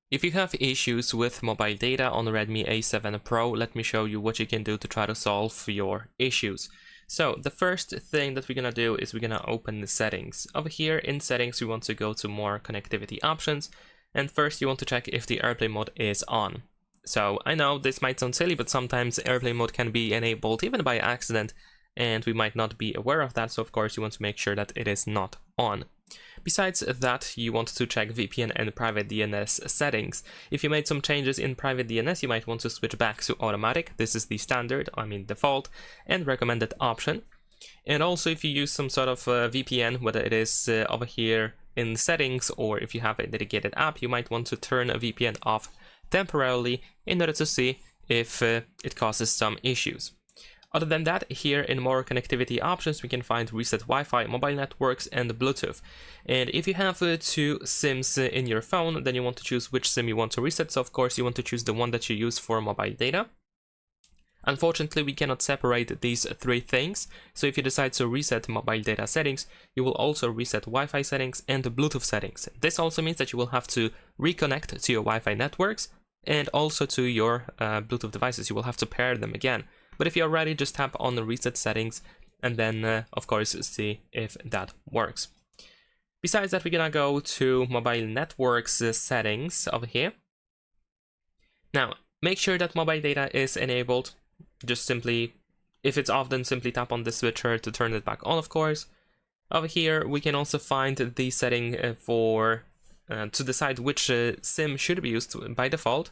If you have issues with mobile data on Redmi A7 Pro, let me show you what you can do to try to solve your issues. So the first thing that we're gonna do is we're gonna open the settings. Over here in settings, we want to go to more connectivity options. And first you want to check if the airplane mode is on. So I know this might sound silly, but sometimes airplane mode can be enabled even by accident, and we might not be aware of that. So of course you want to make sure that it is not on. Besides that, you want to check VPN and private DNS settings. If you made some changes in private DNS, you might want to switch back to automatic. This is the standard, default and recommended option. And also if you use some sort of VPN, whether it is over here in settings or if you have a dedicated app, you might want to turn a VPN off temporarily in order to see if it causes some issues. Other than that, here in more connectivity options, we can find reset Wi-Fi, mobile networks, and Bluetooth. And if you have two SIMs in your phone, then you want to choose which SIM you want to reset. So of course, you want to choose the one that you use for mobile data. Unfortunately, we cannot separate these three things. So if you decide to reset mobile data settings, you will also reset Wi-Fi settings and Bluetooth settings. This also means that you will have to reconnect to your Wi-Fi networks and also to your Bluetooth devices. You will have to pair them again. But if you're ready, just tap on the reset settings and then, of course, see if that works. Besides that, we're gonna go to mobile networks settings over here. Now, make sure that mobile data is enabled. Just simply, if it's off, then simply tap on the switcher to turn it back on, of course. Over here, we can also find the setting to decide which SIM should be used by default.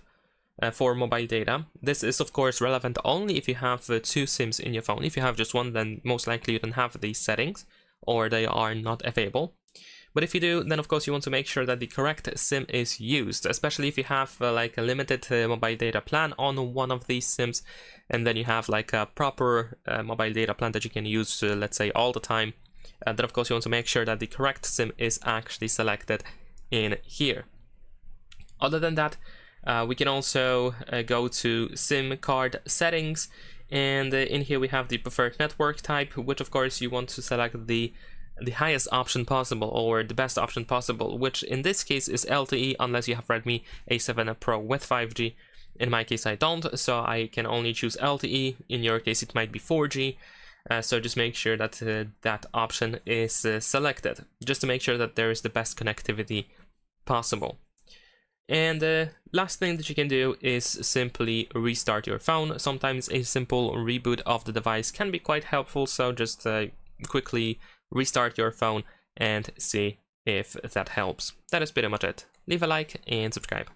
For mobile data. This is of course relevant only if you have two SIMs in your phone. If you have just one, then most likely you don't have these settings or they are not available. But if you do, then of course you want to make sure that the correct SIM is used, especially if you have like a limited mobile data plan on one of these SIMs, and then you have like a proper mobile data plan that you can use, let's say, all the time. Then of course you want to make sure that the correct SIM is actually selected in here. Other than that, we can also go to SIM card settings, and in here we have the preferred network type, which of course you want to select the highest option possible or the best option possible, which in this case is LTE unless you have Redmi A7 Pro with 5G. In my case I don't, so I can only choose LTE. In your case it might be 4G, so just make sure that that option is selected, just to make sure that there is the best connectivity possible. And last thing that you can do is simply restart your phone. Sometimes a simple reboot of the device can be quite helpful, so just quickly restart your phone and see if that helps. That is pretty much it. Leave a like and subscribe.